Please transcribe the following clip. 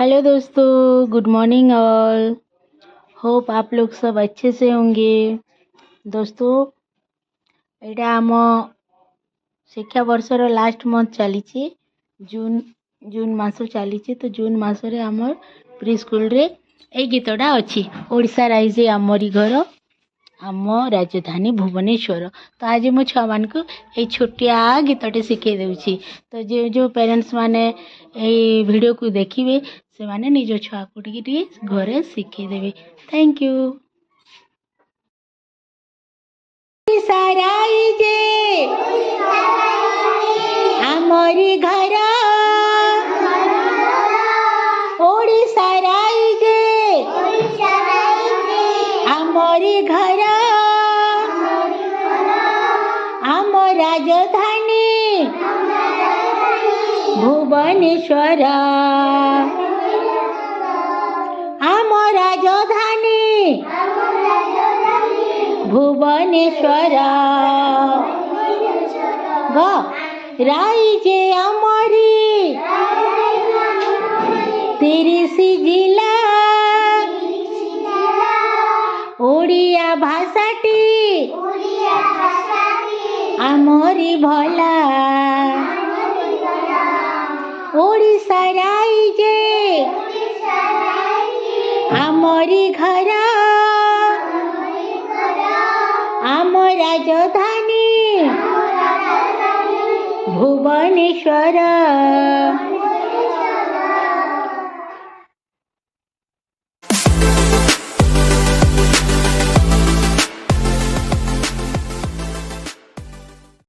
Hello दोस्तों, good morning all. Hope आप लोग सब अच्छे से होंगे। दोस्तों, एटा आम शिक्षा वर्षर लास्ट मंथ चली जून जून मास चली। तो जून मासरे आमर प्री स्कूल रे ए गीतटा अच्छी ओडिशा राइजे आमरी घर आम राजधानी भुवनेश्वर। तो आज मो छुआ मान को ये छोटिया गीतटे शिखे दूची। तो जो पेरेंट्स माने वीडियो को देखिए से माने निज छुआ को टी घरे शिखे देवे। Thank you. आमरी घर ओडिशा राइजे आमरी घर आम राजधानी भुवनेश्वर आम राजधानी भुवनेश्वर राइजे आमरी 30 जिला ओडिया भाषाटी आमरी भला ओडिशा राइजे आमरी घर आम राजधानी भुवनेश्वर।